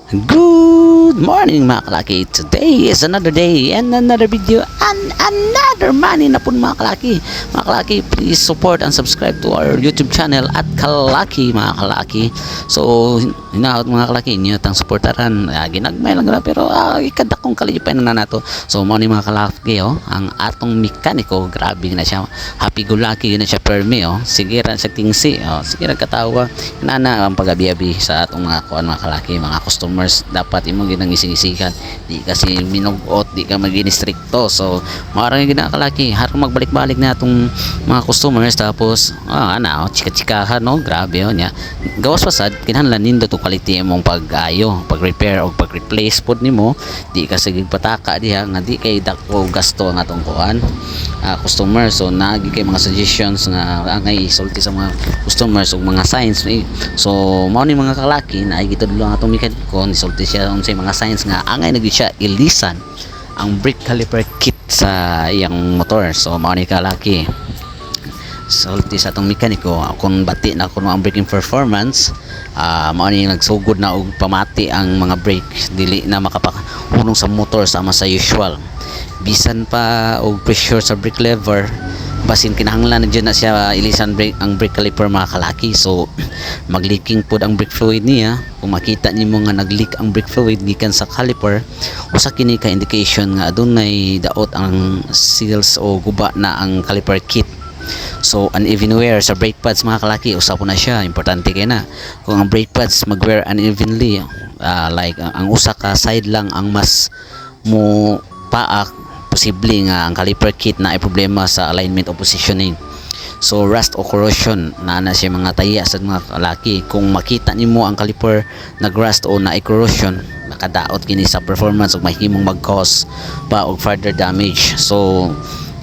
Good morning mga kalaki. Today is another day and another video and another money na po mga kalaki. Mga kalaki, please support and subscribe to our YouTube channel at Kalaki mga kalaki. So, hinaot mga kalaki, inyo tang supportaran. Ginagmay lang na pero ikadak kong kalipay na nato. So, morning mga kalaki, ang atong mekaniko, grabe na siya. Happy go lucky na siya permi, Sige ran sa tingsi, sige ran katawa. Nana ang pagabi-abi sa atong mga kuan mga kalaki, mga customers dapat imo ginang isisikan, di kasi minugot, di ka maging stricto. So maarang ginakalaki harang magbalik-balik na atong mga customers, tapos chika-chikahan, grabe nya gawas pasad kinahanglan nindo to quality imong pag-ayo, pag-repair o pag-replace pod nimo, di ka sige pataka diha nga di kay dako gasto ang atong kuan customer. So naagi kay mga suggestions nga angay isulti sa mga customers ug mga signs. So mao ni mga kalaki na ay gitudlo ang atong mekaniko, nisulti siya unsay mga signs nga angay nagdi siya ilisan ang brake caliper kit sa iyang motor. So mao ni kalaki sulti sa atong mekaniko kung bati na kuno ang braking performance, mao ni nagsugod na og pamati ang mga brake, dili na makapahunong sa motor sama sa usual. Bisan pa og pressure sa brake lever, basin kinahanglan na dyan na siya ilisan ang brake caliper mga kalaki. So mag-leaking pod ang brake fluid niya. Kung makita nimo nga nag-leak ang brake fluid gikan sa caliper, usa kini ka indication nga adunay daot ang seals o guba na ang caliper kit. So uneven wear sa brake pads mga kalaki, usa po na siya, importante kay na kung ang brake pads mag-wear unevenly, like ang usa ka side lang ang mas mo paak, posible nga ang caliper kit na ay problema sa alignment o positioning. So rust o corrosion na siya mga taya sa mga kalaki. Kung makita nimo ang caliper nag-rust o na corrosion, makadaot kini sa performance ug mahimong mag-cause pa og further damage. So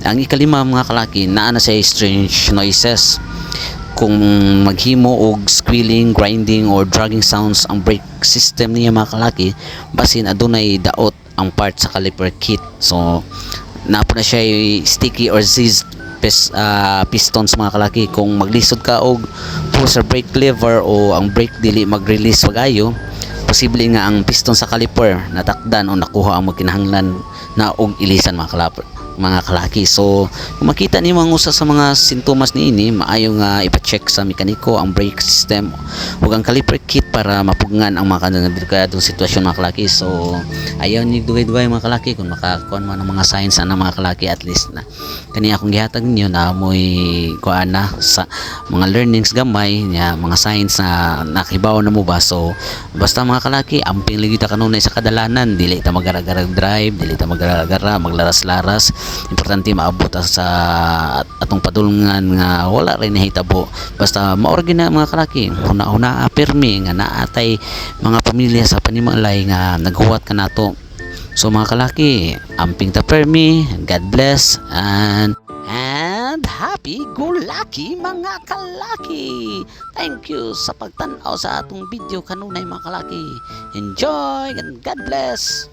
ang ikalima mga kalaki, naa na siya strange noises. Kung maghimo og squealing, grinding or dragging sounds ang brake system niya mga kalaki, basin adunay daot ang part sa caliper kit. So napo na siya sticky or seized pistons mga kalaki. Kung maglisod ka og pull sa brake lever o ang brake dili mag-release pag-ayo, posible nga ang piston sa caliper natakdan o nakuha ang magkinahanglan na og ilisan mga kalaki. So kung makita nimo ang usa sa mga sintomas niini, maayo nga ipa-check sa mekaniko ang brake system ug ang caliper kit para mapugnan ang mga delikadong sitwasyon mga kalaki. So ayaw ni duhay-duhay mga kalaki, kung makakuan man ang mga signs na mga kalaki, at least na kaniya akong gihatag ninyo na moy kuan na sa mga learnings gamay nya, mga signs na nakibaw na mo ba. So basta mga kalaki, amping lagi ta kanunay sa kadalanan, dili ta magara-gara drive, dili ta magara-gara maglaras-laras. Importante maabot sa atong padulungan nga wala rin nahitabo. Basta maorgina mga kalaki, una-una permi nga naatay mga pamilya sa panimalay nga naghuwat ka nato. So mga kalaki, amping ta permi. God bless and happy go lucky mga kalaki. Thank you sa pagtanaw sa atong video kanunay mga kalaki. Enjoy and God bless.